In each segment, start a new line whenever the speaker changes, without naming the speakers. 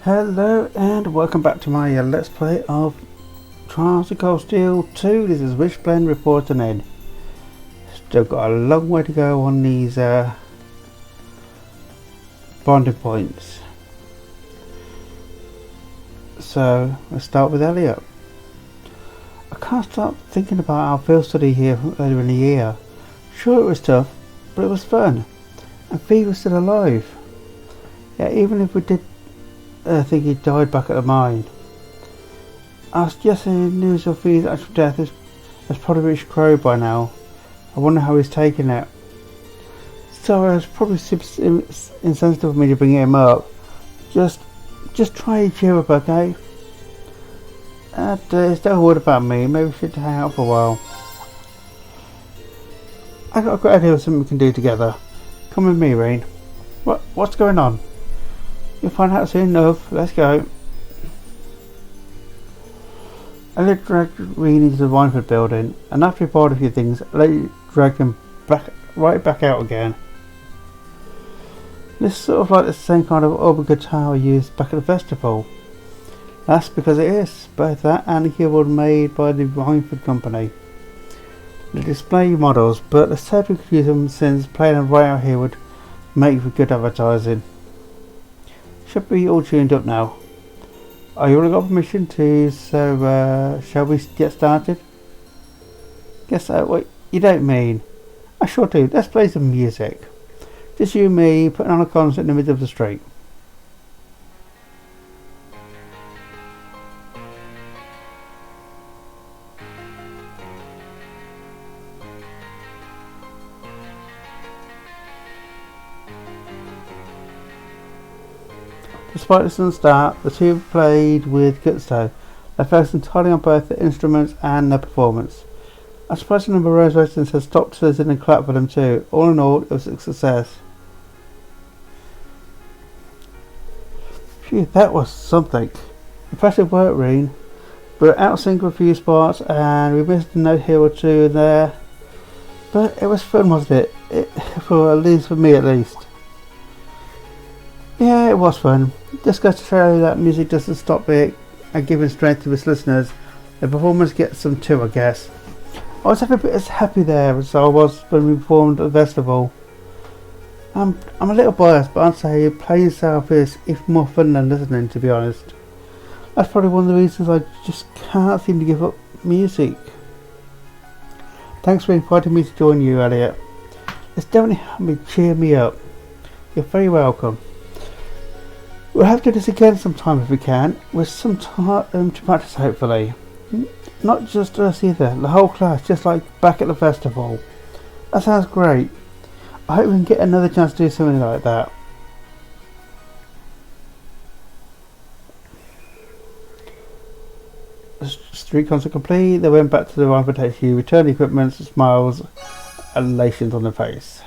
Hello and welcome back to my Let's Play of Trials of Cold Steel 2. This is Wishblend reporting in. Still got a long way to go on these bonding points. So let's start with Elliot. I can't stop thinking about our field study here from earlier in the year. Sure, it was tough, but it was fun. And Fee was still alive. Yeah, even if we did think he died back at the mine. I was just in news of Fee's actual death has probably reached Crow by now. I wonder how he's taking it. So it was probably insensitive of me to bring him up. Just try and cheer up, okay? And don't worry about me. Maybe we should hang out for a while. I've got a great idea of something we can do together. Come with me, Rain. What's going on? You'll find out soon enough. Let's go. I let drag Reen into the Wineford building, and after he bought a few things, I let you drag him right back out again. This is sort of like the same kind of open guitar used back at the festival. That's because it is. Both that and the keyboard made by the Wineford company. The display models, but the said we could use them since playing them right out here would make for good advertising. Should be all tuned up now. Oh, you already got permission to, so shall we get started? Guess so. Wait, you don't mean? I sure do. Let's play some music. Just you and me putting on a concert in the middle of the street. Despite the sudden start, the two played with gusto. They focused entirely on both the instruments and their performance. A surprising number of Rose residents had stopped to listen and clap for them too. All in all, it was a success. Phew, that was something. Impressive work, Reen. We were out sync with a few spots and we missed a note here or two there. But it was fun, wasn't it? For at least for me at least. Yeah, it was fun. Just goes to show that music doesn't stop it and giving strength to its listeners. The performance gets some too, I guess. I was every bit as happy there as I was when we performed at the festival. I'm a little biased, but I'd say playing yourself is even more fun than listening, to be honest. That's probably one of the reasons I just can't seem to give up music. Thanks for inviting me to join you, Elliot. It's definitely helped me cheer me up. You're very welcome. We'll have to do this again sometime if we can, with some time to practice hopefully. Not just us either, the whole class, just like back at the festival. That sounds great. I hope we can get another chance to do something like that. Street concert complete, they went back to the Wineford HQ, returned the equipment, smiles, elations on their face.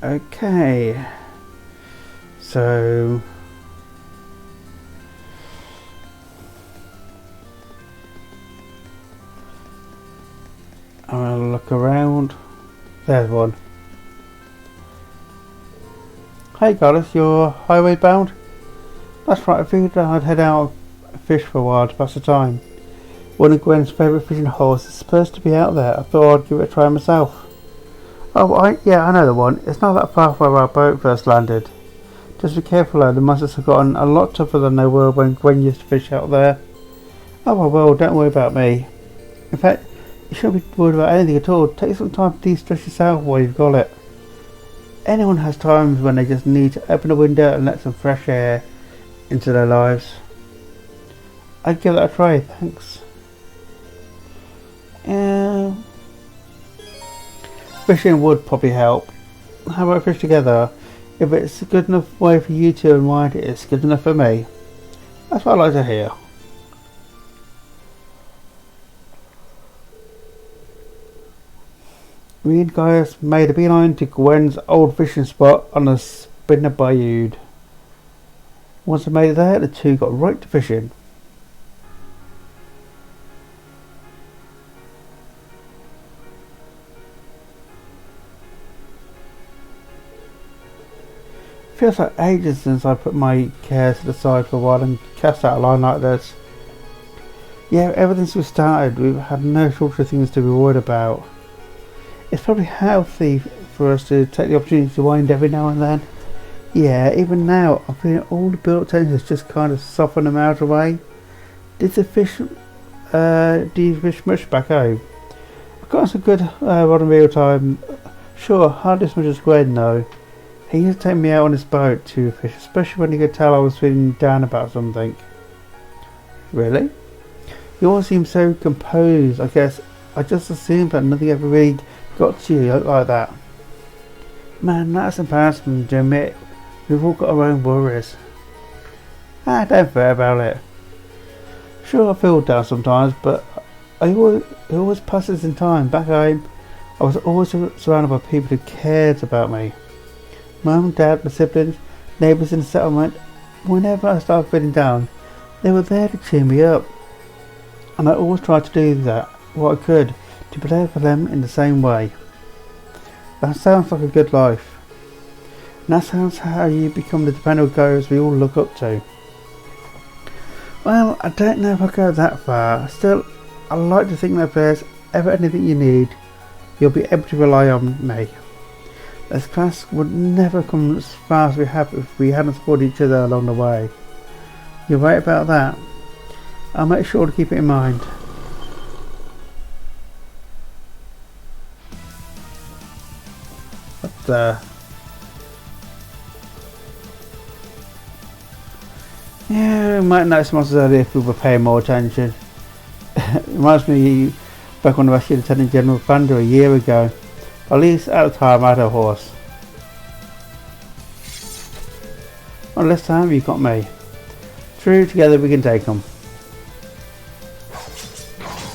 Okay, so I'm gonna look around. There's one. Hey Goddess, you're highway bound? That's right, I figured I'd head out and fish for a while to pass the time. One of Gwen's favourite fishing holes is supposed to be out there. I thought I'd give it a try myself. Oh, yeah, I know the one. It's not that far from where our boat first landed. Just be careful though, the monsters have gotten a lot tougher than they were when Gwen used to fish out there. Oh well, don't worry about me. In fact, you shouldn't be worried about anything at all. Take some time to de-stress yourself while you've got it. Anyone has times when they just need to open a window and let some fresh air into their lives. I'd give that a try, thanks. Fishing would probably help. How about fish together? If it's a good enough way for you to unwind, it's good enough for me. That's what I like to hear. Me and Gaius made a beeline to Gwen's old fishing spot on the Spinner Bayou. Once I made it there, the two got right to fishing. Feels like ages since I put my cares to the side for a while and cast out a line like this. Yeah, ever since we started, we've had no shortage of things to be worried about. It's probably healthy for us to take the opportunity to wind every now and then. Yeah, even now, I'm feeling all the built tensions just kind of soften them out away. Do you fish much back home? I've got some good rod and reel time. Sure, hardly as much as Gwen though. He used to take me out on his boat to fish, especially when he could tell I was feeling down about something. Really? You all seem so composed. I guess I just assumed that nothing ever really got to you like that. Man, that's embarrassing to admit. We've all got our own worries. Don't fret about it. Sure, I feel down sometimes, but it always passes in time. Back home, I was always surrounded by people who cared about me. Mum, Dad, my siblings, neighbours in the settlement. Whenever I started feeling down, they were there to cheer me up. And I always tried to do that, what I could, to be there for them in the same way. That sounds like a good life. And that sounds how you become the dependable ghost we all look up to. Well, I don't know if I go that far. Still, I like to think that if there's ever anything you need, you'll be able to rely on me. This class would never come as far as we have if we hadn't supported each other along the way. You're right about that. I'll make sure to keep it in mind. But, yeah, we might notice monsters earlier if we were paying more attention. It reminds me back when I was Lieutenant General Thunder a year ago. At least at the time I had a horse. Well, this time you got me. True, together we can take them.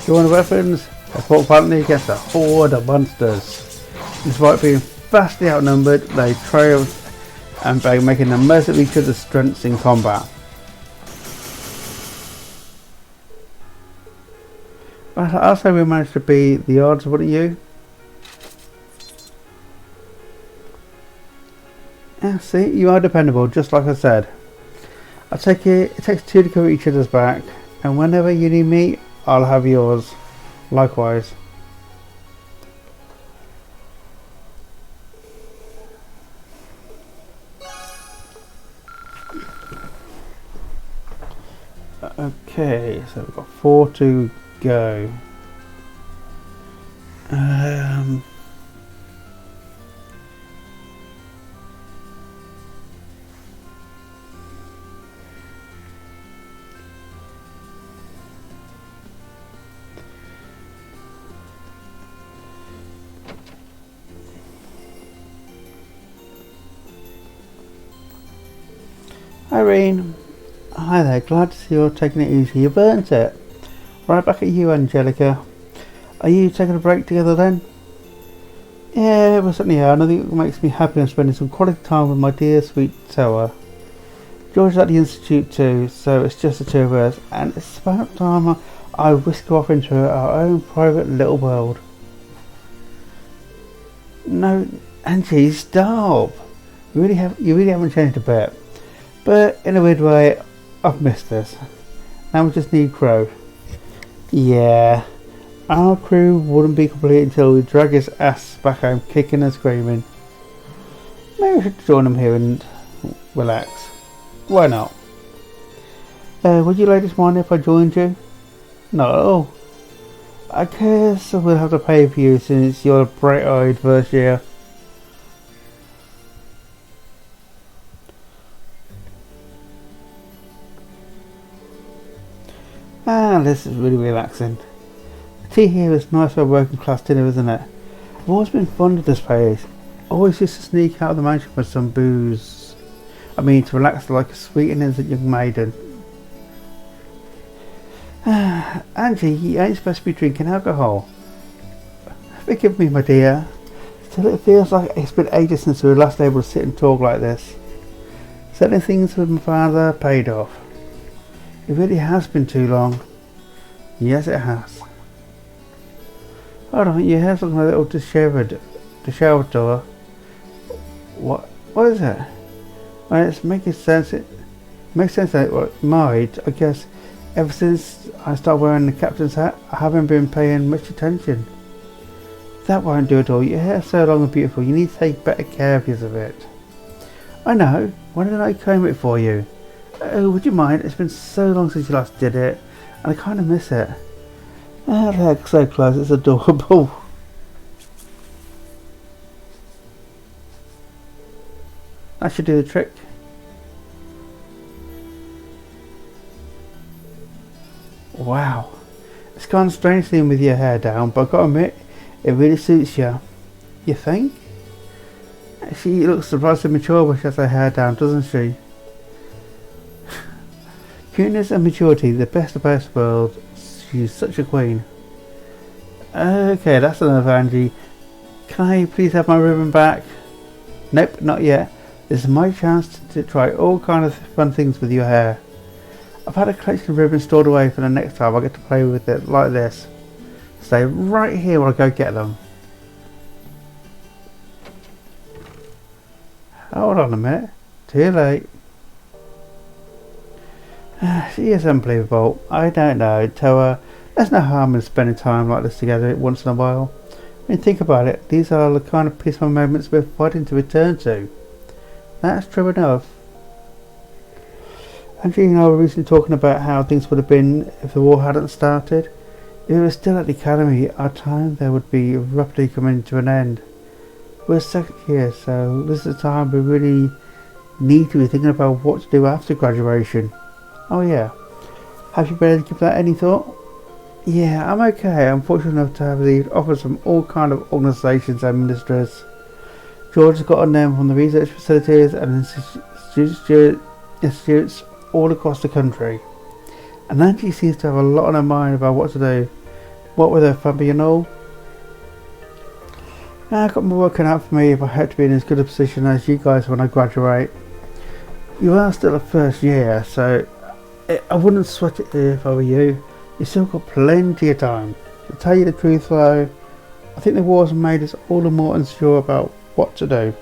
Join the weapons, they fought valiantly against a horde of monsters. Despite being vastly outnumbered, they triumphed and by making the most of each other's strengths in combat. But I'll say we managed to beat the odds, wouldn't you? Yeah, see, you are dependable, just like I said. I take it takes two to cover each other's back, and whenever you need me, I'll have yours. Likewise. Okay, so we've got 4 to go. Irene, hi there, glad to see you're taking it easy. You burnt it. Right back at you, Angelica. Are you taking a break together then? Yeah, we certainly are. Nothing makes me happy than spending some quality time with my dear sweet Toa. George's at the Institute too, so it's just the two of us, and it's about time I whisk her off into our own private little world. No, Angie, stop! You really haven't changed a bit. But in a weird way, I've missed this. Now we just need Crow. Yeah, our crew wouldn't be complete until we drag his ass back home kicking and screaming. Maybe we should join him here and relax. Why not? Would you ladies mind if I joined you? No. I guess we'll have to pay for you since you're a bright-eyed first year. This is really relaxing. The tea here is nice for a working class dinner, isn't it? I've always been fond of this place. Always used to sneak out of the mansion for some booze. I mean, to relax like a sweet and innocent young maiden. Angie, you ain't supposed to be drinking alcohol. Forgive me, my dear. Still, it feels like it's been ages since we were last able to sit and talk like this. Certain things with my father paid off. It really has been too long. Yes, it has. Hold on, your hair's looking a little disheveled, door. What is it? Well, it's making sense. It makes sense that it might. I guess ever since I started wearing the captain's hat, I haven't been paying much attention. That won't do at all. Your hair's so long and beautiful. You need to take better care of it. I know. Why didn't I comb it for you? Oh, would you mind? It's been so long since you last did it, and I kind of miss it. Ah, they're so close. It's adorable. That should do the trick. Wow. It's gone strangely with your hair down, but I've got to admit, it really suits you. You think? She looks surprisingly mature when she has her hair down, doesn't she? Cuteness and maturity, the best of both worlds. She's such a queen. Okay, that's enough, Angie. Can I please have my ribbon back? Nope, not yet. This is my chance to try all kinds of fun things with your hair. I've had a collection of ribbons stored away for the next time I get to play with it like this. Stay right here while I go get them. Hold on a minute. Too late. She is unbelievable. I don't know. Tell her there's no harm in spending time like this together once in a while. I mean, think about it. These are the kind of peaceful moments we're fighting to return to. That's true enough. Andrew and I were recently talking about how things would have been if the war hadn't started. If we were still at the academy, our time there would be rapidly coming to an end. We're second year, so this is the time we really need to be thinking about what to do after graduation. Oh yeah. Have you been able to give that any thought? Yeah, I'm okay. I'm fortunate enough to have these offers from all kind of organisations and ministries. George has gotten them from the research facilities and institutes all across the country. And Angie seems to have a lot on her mind about what to do. What with her family and all. I've got my working out for me if I hope to be in as good a position as you guys when I graduate. You are still at first year, so I wouldn't sweat it if I were you. You've still got plenty of time. To tell you the truth though, I think the war's made us all the more unsure about what to do.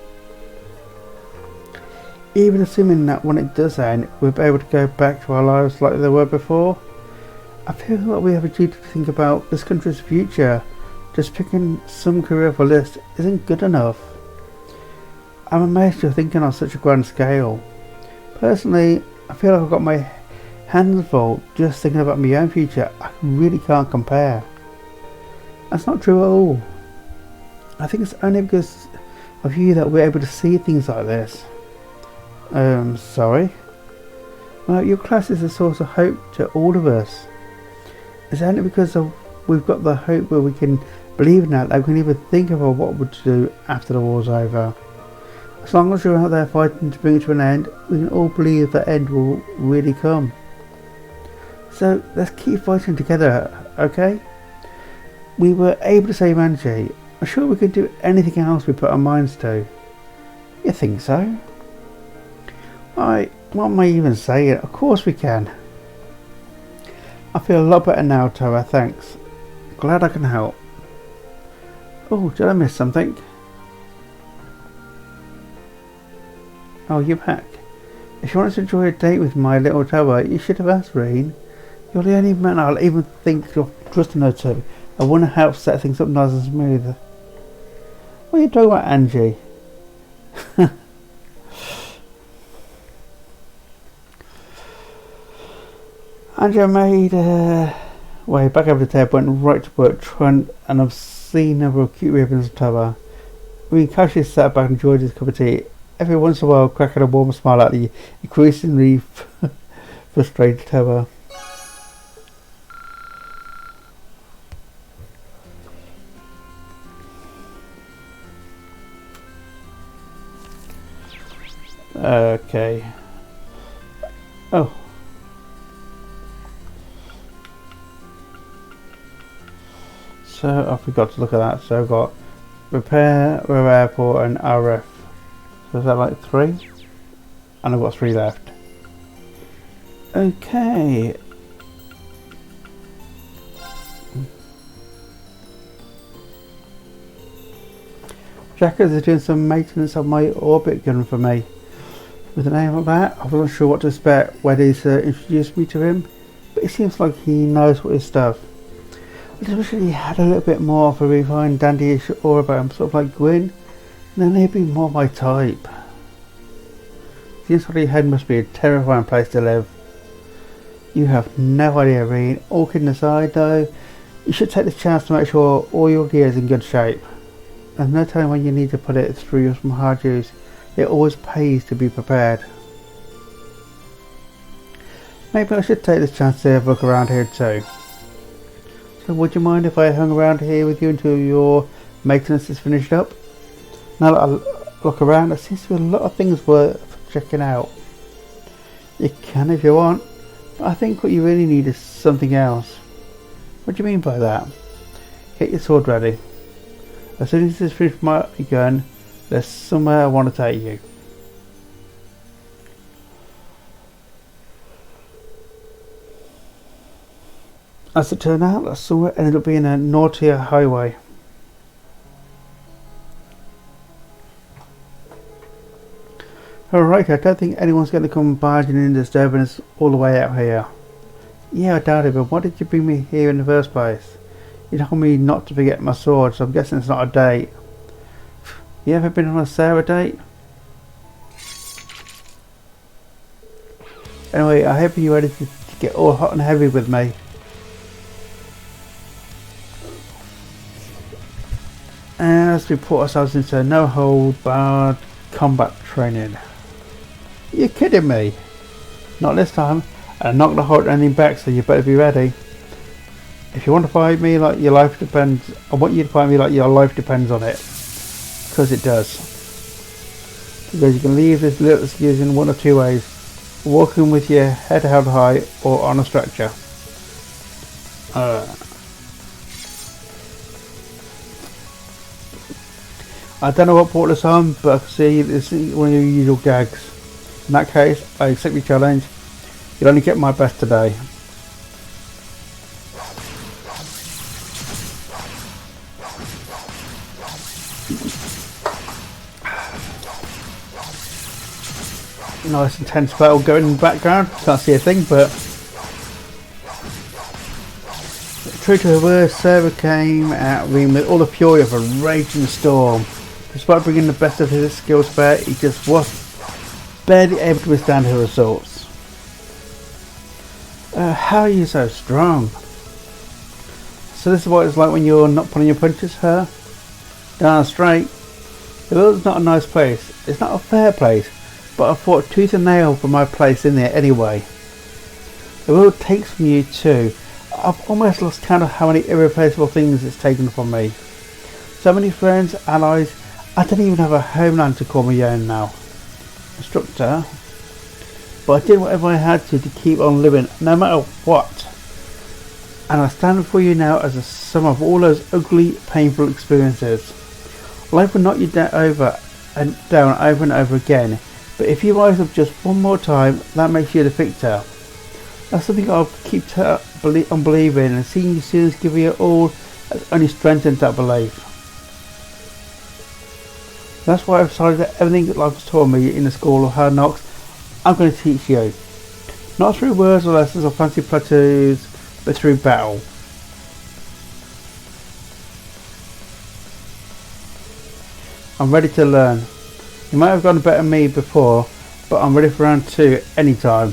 Even assuming that when it does end, we'll be able to go back to our lives like they were before, I feel like we have a duty to think about this country's future. Just picking some career off a list isn't good enough. I'm amazed you're thinking on such a grand scale. Personally, I feel like I've got my hands full just thinking about my own future. I really can't compare. That's not true at all. I think it's only because of you that we're able to see things like this. Sorry? Well, your class is a source of hope to all of us. It's only because we've got the hope where we can believe in that we can even think about what we're to do after the war's over. As long as you're out there fighting to bring it to an end, we can all believe the end will really come. So let's keep fighting together, okay? We were able to save Angie. I'm sure we can do anything else we put our minds to. You think so? What am I even saying? Of course we can. I feel a lot better now, Tara, thanks. Glad I can help. Oh, did I miss something? Oh, you're back. If you wanted to enjoy a date with my little Tara, you should have asked Reen. You're the only man I'll even think of trusting her to. I want to help set things up nice and smooth. What are you talking about, Angie? Angela made way back over the table, went right to work trying an obscene number of cute ribbons to her. We casually sat back and enjoyed his cup of tea, every once in a while cracking a warm smile at the increasingly frustrated Tara. Okay. Oh. So I forgot to look at that. So I've got repair, Roer airport and RF. So is that like 3? And I've got 3 left. Okay. Jackers is doing some maintenance on my orbit gun for me. With a name like that, I wasn't sure what to expect when he's introduced me to him, but it seems like he knows what his stuff. I just wish he had a little bit more of a refined dandyish aura about him, sort of like Gwyn, and then he'd be more my type. The inside of your head must be a terrifying place to live. You have no idea, Reen. All kidding aside though, you should take the chance to make sure all your gear is in good shape. There's no telling when you need to put it through some hard use. It always pays to be prepared. Maybe I should take this chance to have a look around here too. So would you mind if I hung around here with you until your maintenance is finished up? Now that I look around, there seems to be a lot of things worth checking out. You can if you want, but I think what you really need is something else. What do you mean by that? Get your sword ready. As soon as it's finished with my gun, there's somewhere I want to take you. As it turned out, that somewhere ended up being a naughtier highway. Alright, I don't think anyone's going to come barging in and disturbing us all the way out here. Yeah, I doubt it, but why did you bring me here in the first place? You told me not to forget my sword, so I'm guessing it's not a date. You ever been on a Sarah date? Anyway, I hope you're ready to get all hot and heavy with me. And let's report ourselves into no hold barred combat training. You're kidding me? Not this time. I'm not going to hold anything back, so you better be ready. If you want to fight me like your life depends, I want you to fight me like your life depends on it. Because it does. Because you can leave this little excuse in one of two ways. Walking with your head held high or on a stretcher. I don't know what brought this on, but I can see this is one of your usual gags. In that case, I accept your challenge. You'll only get my best today. Nice intense battle going in the background. Can't see a thing, but true to her word, Sarah came at Reem with all the fury of a raging storm. Despite bringing the best of his skills to bear, he just was barely able to withstand her assaults. How are you so strong? So this is what it's like when you're not pulling your punches, huh? Darn straight. The world's not a nice place. It's not a fair place, but I fought tooth and nail for my place in there anyway. The world takes from you too. I've almost lost count of how many irreplaceable things it's taken from me. So many friends, allies. I don't even have a homeland to call my own now. Instructor. But I did whatever I had to keep on living, no matter what. And I stand before you now as a sum of all those ugly, painful experiences. Life will knock you down over and over again. But if you rise up just one more time, that makes you the victor. That's something I'll keep on believing, and seeing you students give you all has only strengthened that belief. That's why I've decided that everything that life has taught me in the school of hard knocks, I'm going to teach you. Not through words or lessons or fancy plateaus, but through battle. I'm ready to learn. You might have gone better than me before, but I'm ready for round 2 anytime.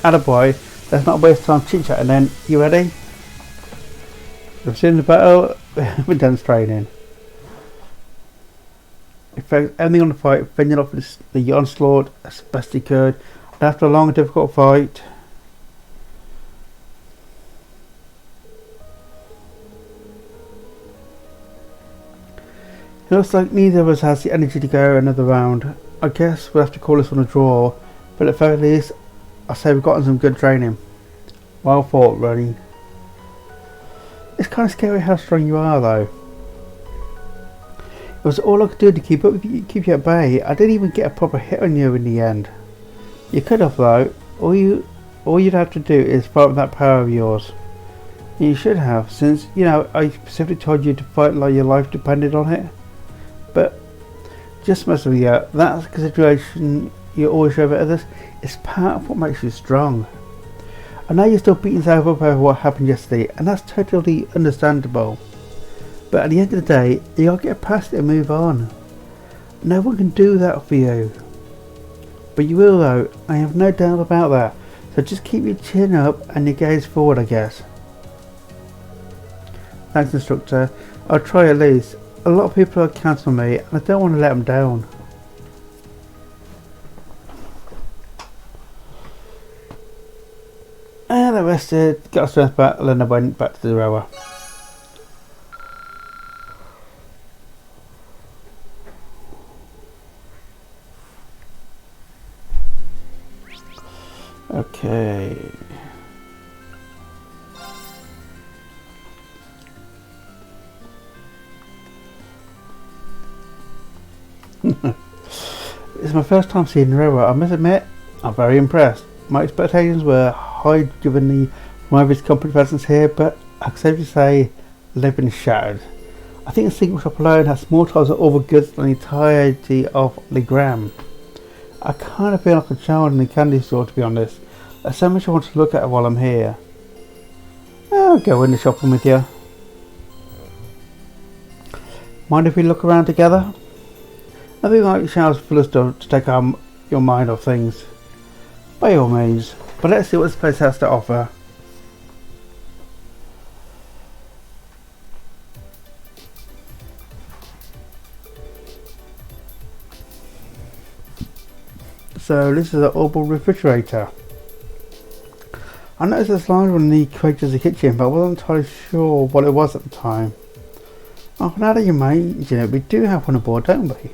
Attaboy, let's not waste time chit-chatting then. You ready? We've seen the battle, we're done training. He focused everything on the fight, fending off the onslaught as best he could. And after a long and difficult fight, it looks like neither of us has the energy to go another round. I guess we'll have to call this one a draw, but at the very least, I say we've gotten some good training. Well fought, Ronnie. It's kind of scary how strong you are, though. It was all I could do to keep you at bay. I didn't even get a proper hit on you in the end. You could have, though. All you'd have to do is fight with that power of yours. You should have, since, you know, I specifically told you to fight like your life depended on it. But just mess with you. That's a consideration you always show at others. It's part of what makes you strong. I know you're still beating yourself up over what happened yesterday, and that's totally understandable. But at the end of the day, you gotta get past it and move on. No one can do that for you. But you will though, I have no doubt about that. So just keep your chin up and your gaze forward, I guess. Thanks, instructor. I'll try at least. A lot of people are counting on me and I don't want to let them down. And I rested, got our strength back, and then I went back to the rower. Okay. It's my first time seeing Roer. I must admit, I'm very impressed. My expectations were high given the Marvel's company presence here, but I can safely say they've been shattered. I think the single shop alone has more tiles of all the goods than the entirety of Liberl. I kind of feel like a child in a candy store, to be honest. There's so much I want to look at while I'm here. I'll go in the shopping with you. Mind if we look around together? I think like shelves full of stuff to take your mind off things. By all means. But let's see what this place has to offer. So this is an orbital refrigerator. I noticed this line when the created the kitchen, but I wasn't entirely sure what it was at the time. Oh, now that you mention it, we do have one aboard, don't we?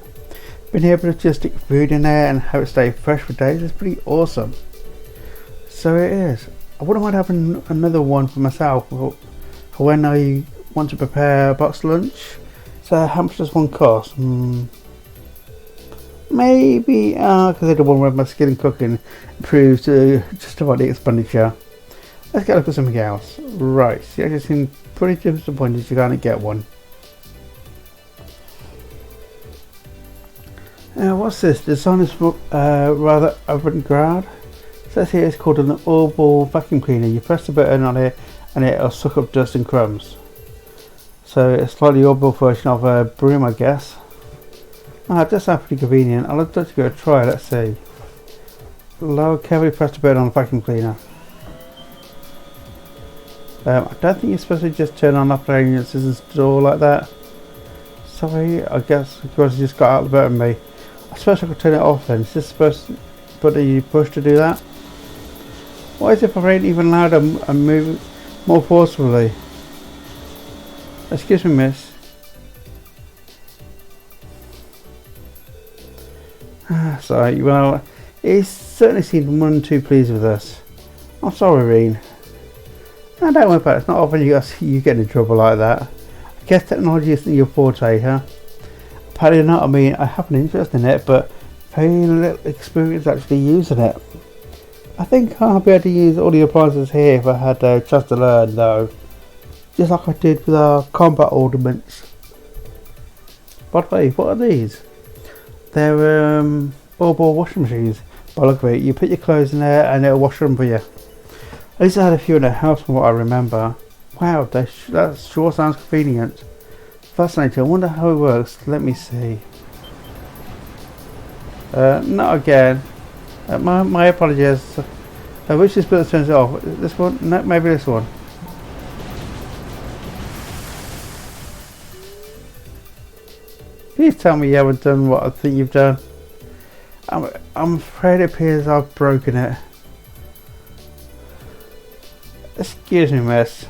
Being able to just stick food in there and have it stay fresh for days is pretty awesome. So it is. I wouldn't mind having another one for myself for when I want to prepare a boxed lunch. So how much does one cost? Maybe consider one where my skill in cooking improves to justify the expenditure. Let's get a look at something else. Right, so you actually seem pretty disappointed you can't get one. What's this? The design is rather avant-garde. It says here it's called an orbital vacuum cleaner. You press the button on it and it'll suck up dust and crumbs. So it's a slightly orbital version of a broom, I guess. It does sound pretty convenient. I'll have to give it a try. Let's see. Lower, carefully press the button on the vacuum cleaner. I don't think you're supposed to just turn on appliances and store like that. Sorry, I guess because you just got out of the button me. I suppose I could turn it off then. Is this supposed to put you push to do that? What is it if I ain't even louder and move more forcefully? Excuse me, miss. Sorry, well, he certainly seemed none too pleased with us. I'm sorry, Reen. No, don't worry about it. It's not often you get in trouble like that. I guess technology isn't your forte, huh? Apparently not. I mean, I have an interest in it, but very little experience actually using it. I think I'll be able to use all the appliances here if I had a chance to learn, though. Just like I did with our combat ornaments. By the way, what are these? They're orbital washing machines. By the look of it, you put your clothes in there and it'll wash them for you. At least I had a few in the house from what I remember. Wow, that sure sounds convenient. Fascinating. I wonder how it works. Let me see. Not again. My apologies. Which is button turns it off? This one? No, maybe this one. Please tell me you haven't done what I think you've done. I'm afraid it appears I've broken it. Excuse me, miss.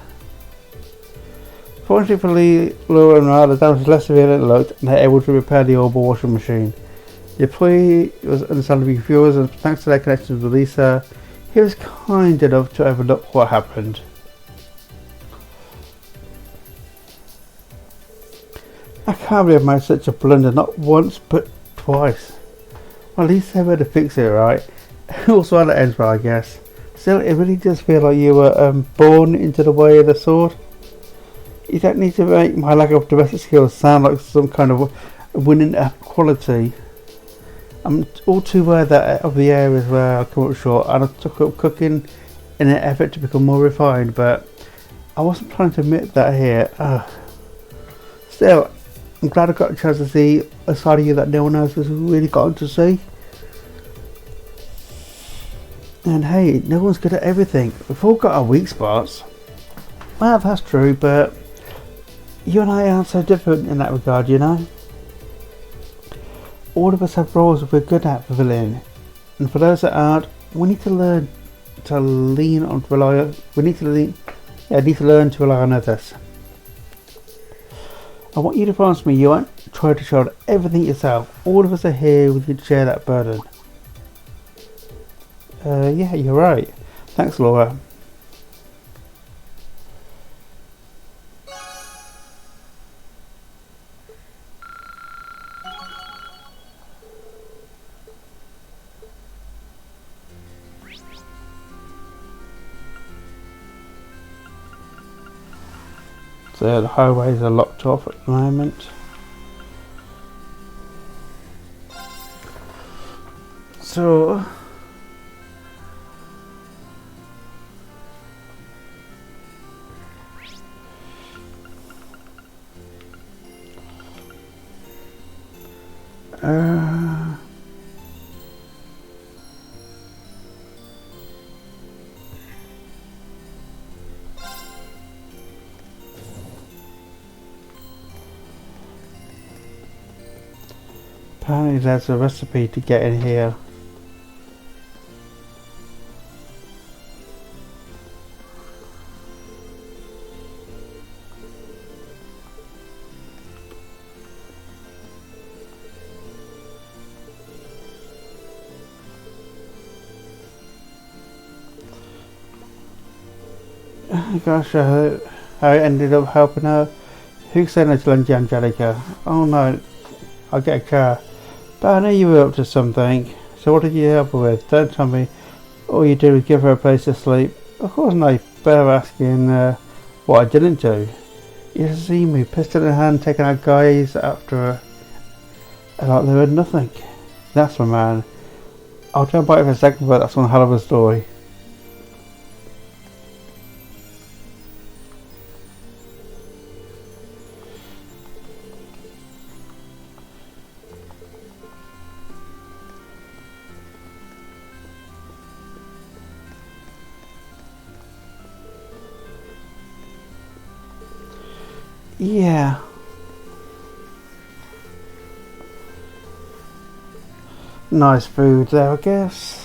Fortunately for Liberl and Roer, the damage is less severe than it looked, and they're able to repair the orbital washing machine. The employee was understandably confused, and thanks to their connections with Lisa, he was kind enough to overlook what happened. I can't believe I made such a blunder, not once but twice. Well, at least they were to fix it, right? Also, how it ends well, I guess. Still, it really does feel like you were born into the way of the sword. You don't need to make my lack of domestic skills sound like some kind of winning quality. I'm all too aware that of the areas where I come up short, and I took up cooking in an effort to become more refined, but I wasn't planning to admit that here. Still, I'm glad I got a chance to see a side of you that no one else has really gotten to see. And hey, no one's good at everything. We've all got our weak spots. Well, that's true, but you and I aren't so different in that regard, you know? All of us have roles we're good at fulfilling, and for those that aren't, we need to learn to lean on rely. We need to learn to rely on others. I want you to promise me you won't try to shoulder everything yourself. All of us are here with you to share that burden. Yeah, you're right. Thanks, Laura. So the highways are locked off at the moment. So apparently there's a recipe to get in here. Gosh, I ended up helping her. Who said no to Lindsay Angelica? Oh no, I'll get a car. But I knew you were up to something. So what did you help her with? Don't tell me all you did was give her a place to sleep. Of course not. Better asking what I didn't do. You see me, pistol in hand, taking out guys after her. Like they were nothing. That's my man. I'll try and bite for a second, but that's one hell of a story. Yeah. Nice food there, I guess.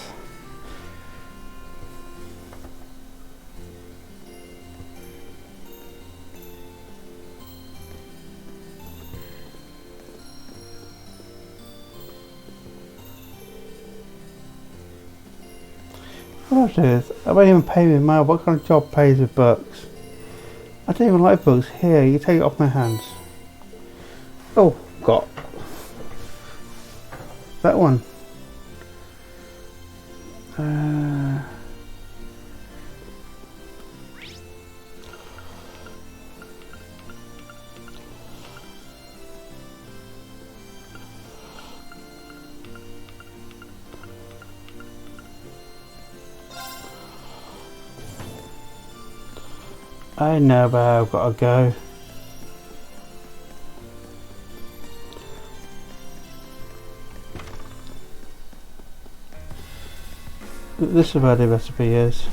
What I'll do is, I won't even pay with mail. What kind of job pays with books? I don't even like books. Here, you take it off my hands. Oh, got that one. I know where I've got to go. This is where the recipe is.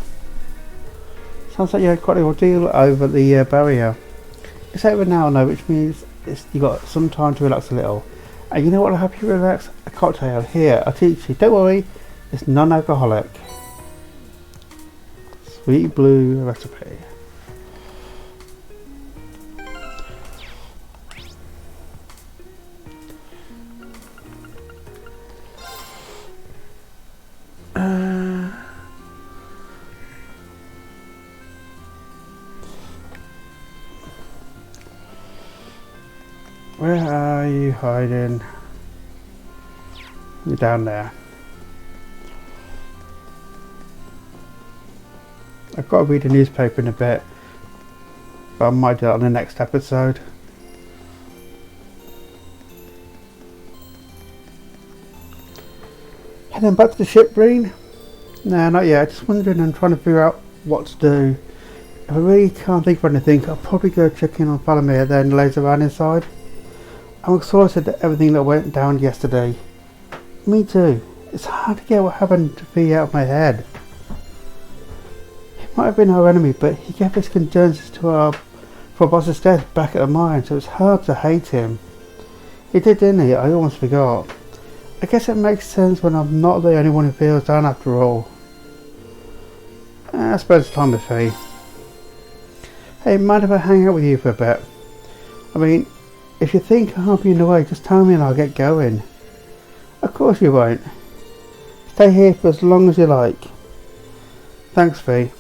Sounds like you had quite a deal over the barrier. It's over now, though, which means you got some time to relax a little. And you know what will help you relax? A cocktail. Here, I'll teach you. Don't worry, it's non-alcoholic. Sweet blue recipe. Where are you hiding? You're down there. I've got to read the newspaper in a bit, but I might do that on the next episode. Heading back to the ship, Breen? No, not yet. Just wondering and trying to figure out what to do. If I really can't think of anything, I'll probably go check in on Falamir, then laser around inside. I'm exhausted at everything that went down yesterday. Me too. It's hard to get what happened to be out of my head. He might have been our enemy, but he gave his condolences to our boss's death back at the mine, so it's hard to hate him. He did, didn't he? I almost forgot. I guess it makes sense when I'm not the only one who feels down after all. I spend time with Faye. Hey, mind if I hang out with you for a bit? I mean, if you think I'll be in the way, just tell me and I'll get going. Of course you won't. Stay here for as long as you like. Thanks, Faye.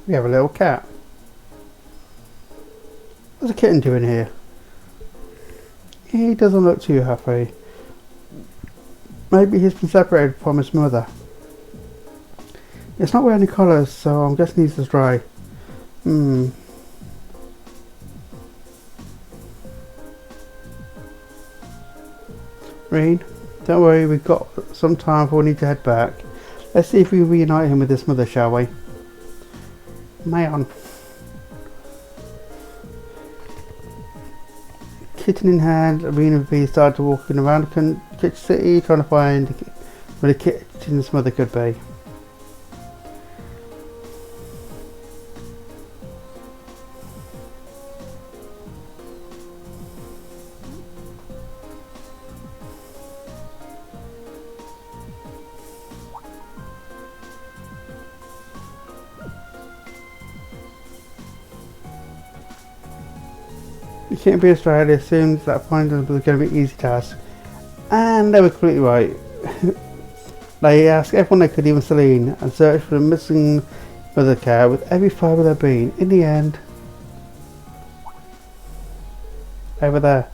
We have a little cat. What's the kitten doing here? He doesn't look too happy. Maybe he's been separated from his mother. It's not wearing any collars, so I'm guessing he's just dry. Reen, don't worry, we've got some time before we need to head back. Let's see if we reunite him with his mother, shall we? Mayon. Kitten in hand, Reen and V started walking around the kitchen city trying to find where the kitchen's mother could be. You can't be Australia, assumed that finding them was going to be an easy task. And they were completely right. They asked everyone they could, even Celine, and searched for the missing mother cat with every fibre of their being. In the end, over there.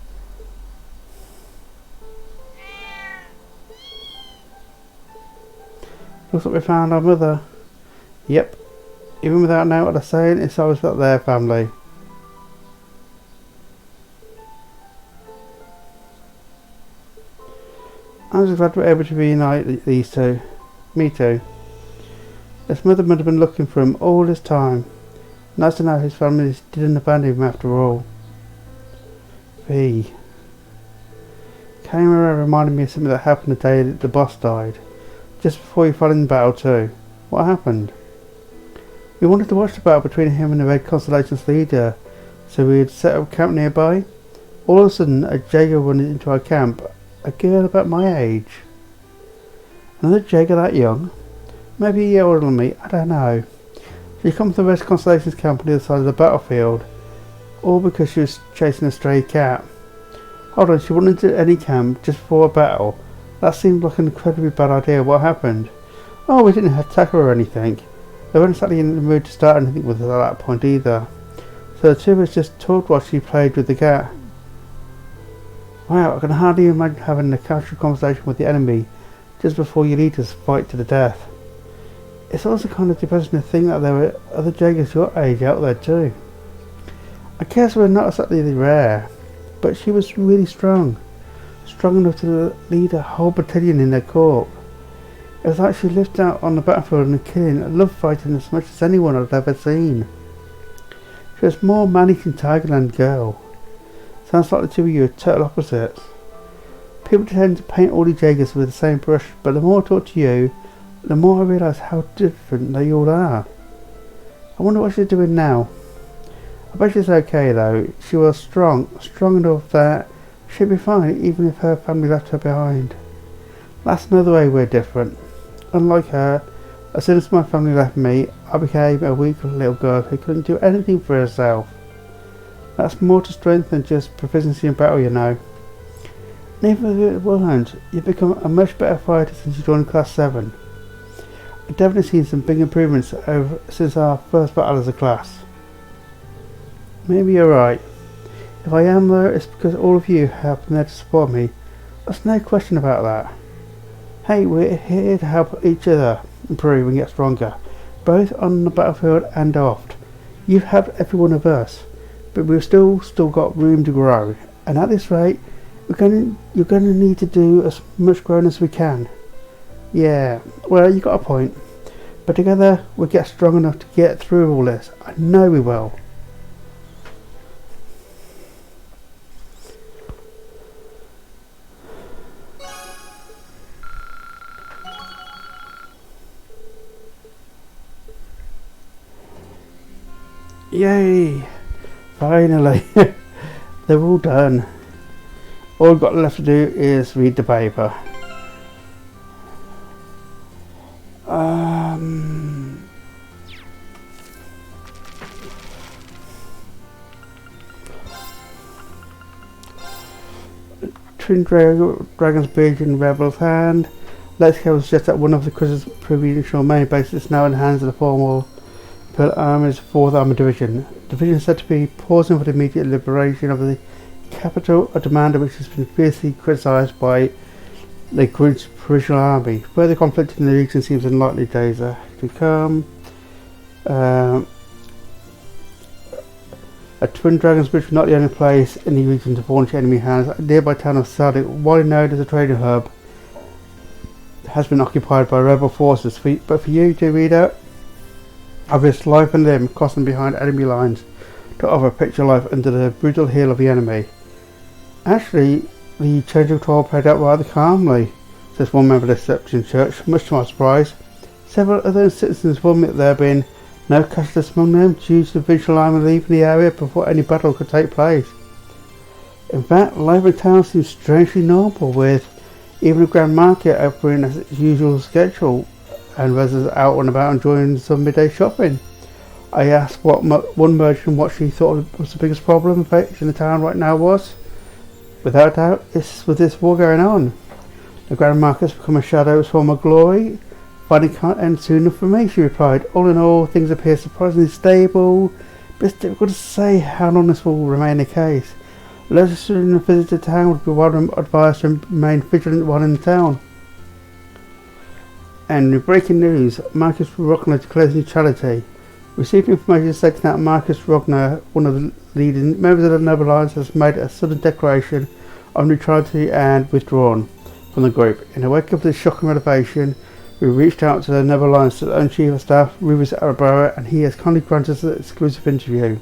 Looks like we found our mother. Yep. Even without knowing what they're saying, it's always about their family. I'm just glad we're able to reunite these two. Me too. His mother would have been looking for him all this time. Nice to know his family didn't abandon him after all. V. Camera reminded me of something that happened the day that the boss died. Just before he fell in battle too. What happened? We wanted to watch the battle between him and the Red Constellation's leader, so we had set up camp nearby. All of a sudden, a Jaeger ran into our camp. A girl about my age. Another Jaeger that young? Maybe a year older than me, I don't know. She comes to the Red Constellation's camp on the other side of the battlefield. All because she was chasing a stray cat. Hold on, she went into any camp just before a battle. That seemed like an incredibly bad idea. What happened? Oh, we didn't attack her or anything. They weren't exactly in the mood to start anything with her at that point either. So the two of us just talked while she played with the cat. Wow, I can hardly imagine having a casual conversation with the enemy just before your leaders fight to the death. It's also kind of depressing to think that there were other Jaegers your age out there too. I guess we're not exactly rare, but she was really strong. Strong enough to lead a whole battalion in their corps. It was like she lived out on the battlefield and killing and loved fighting as much as anyone I've ever seen. She was more manly than Tigerland girl. Sounds like the two of you are total opposites. People tend to paint all the Jaegers with the same brush, but the more I talk to you, the more I realise how different they all are. I wonder what she's doing now. I bet she's okay though. She was strong enough that she'd be fine even if her family left her behind. That's another way we're different. Unlike her, as soon as my family left me, I became a weak little girl who couldn't do anything for herself. That's more to strength than just proficiency in battle, you know. Neither of you weren't. You've become a much better fighter since you joined Class 7. I've definitely seen some big improvements since our first battle as a class. Maybe you're right. If I am though, it's because all of you have been there to support me. There's no question about that. Hey, we're here to help each other improve and get stronger, both on the battlefield and off. You've helped every one of us, but we've still got room to grow. And at this rate, you're gonna need to do as much growing as we can. Yeah, well, you got a point. But together, we'll get strong enough to get through all this. I know we will. Yay! Finally! They're all done. All we've got left to do is read the paper. Twin Dragon's Bridge in Rebel's hand. Let's go suggest that one of the Chris's provincial main bases is now in the hands of the formal Army's 4th Armoured Division. The division is said to be pausing for the immediate liberation of the capital, a demand which has been fiercely criticised by the group's provincial army. Further conflict in the region seems in likely days to come. A Twin Dragon's Bridge is not the only place in the region to fall into enemy hands. A nearby town of Sardic, widely known as a trading hub, has been occupied by rebel forces. But for you, dear reader, I've risked life and limb crossing behind enemy lines to offer picture life under the brutal heel of the enemy. Actually, the change of control played out rather calmly, says one member of the Reception Church. Much to my surprise, several other citizens informed me that there have been no casualties among them due to the provincial army leaving the area before any battle could take place. In fact, life in town seems strangely normal, with even the Grand Market operating as its usual schedule and residents out and about enjoying some midday shopping. I asked one merchant what she thought was the biggest problem facing the town right now was. Without doubt, it's with this war going on. The Grand Market's become a shadow of its former glory. Fighting can't end soon enough for me, she replied. All in all, things appear surprisingly stable, but it's difficult to say how long this will remain the case. Those who visit the town would be well advised to remain vigilant while in the town. And with breaking news, Marcus Rogner declares neutrality. Received information stating that Marcus Rogner, one of the leading members of the Netherlands, has made a sudden declaration of neutrality and withdrawn from the group. In the wake of this shocking revelation, we reached out to the Netherlands' own Chief of Staff, Rivers Arabara, and he has kindly granted us an exclusive interview.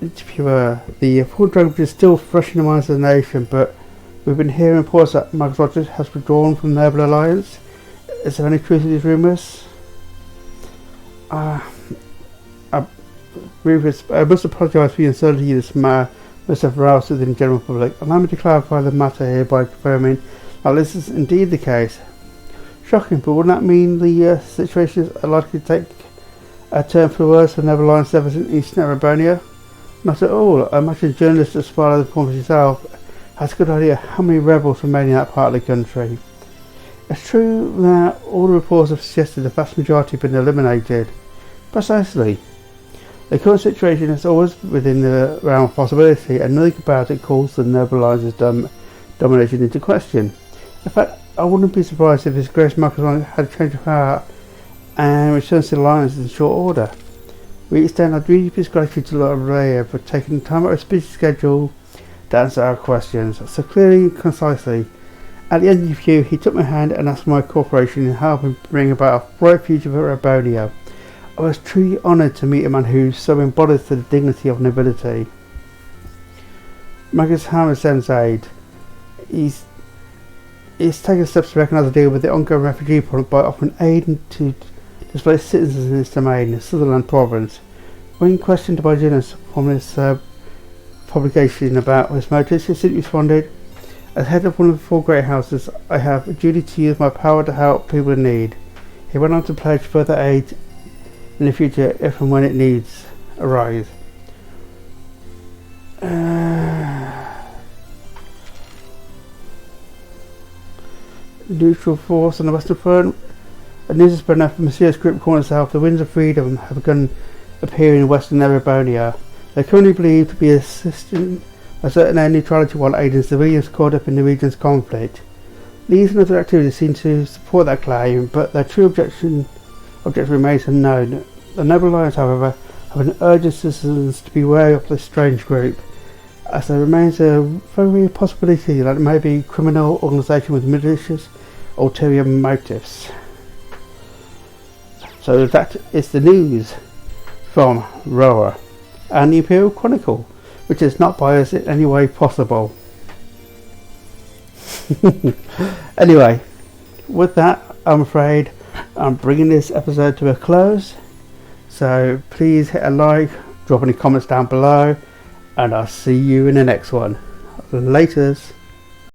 Interviewer: the full dragon is still fresh in the minds of the nation, but we've been hearing reports that Marcus Rogers has withdrawn from the Liberl Alliance. Is there any truth to these rumours? I must apologise for the uncertainty this matter must have aroused within the general public. Allow me to clarify the matter here by confirming that this is indeed the case. Shocking, but wouldn't that mean the situation is likely to take a turn for the worse for Netherlands levels in Eastern Erebonia? Not at all. I imagine journalists as far as the performance yourself has a good idea how many rebels remain in that part of the country. It's true that all the reports have suggested the vast majority have been eliminated. Precisely. The current situation is always within the realm of possibility, and nothing about it calls the Netherlands' domination into question. In fact, I wouldn't be surprised if His Grace Marcus had a change of heart and returns to the Alliance in short order. We extend our deepest gratitude to Lord Roer for taking the time out of his busy schedule to answer our questions so clearly and concisely. At the end of the interview, he took my hand and asked my cooperation in helping bring about a bright future for Erebonia. I was truly honoured to meet a man who so embodies the dignity of nobility. Marcus Hammer sends aid. He's taken steps to recognise and deal with the ongoing refugee problem by offering aid to displaced citizens in his domain, the Sutherland province. When questioned by journalists from this publication about his motives, he simply responded, "As head of one of the 4 great houses, I have a duty to use my power to help people in need." He went on to pledge further aid in the future if and when it needs arise. Neutral force on the Western Front. A news is spread from Monsieur's group calling itself the Winds of Freedom have begun appearing in Western Erebonia. They are currently believed to be assisting a certain air neutrality while aiding civilians caught up in the region's conflict. These and other activities seem to support that claim, but their true objective remains unknown. The Noble Lions, however, have been urging citizens to be wary of this strange group, as there remains a very possibility that it may be a criminal organisation with malicious ulterior motives. So that is the news from Roer and the Imperial Chronicle, which is not biased in any way possible. Anyway, with that, I'm afraid I'm bringing this episode to a close. So please hit a like, drop any comments down below, and I'll see you in the next one. Laters.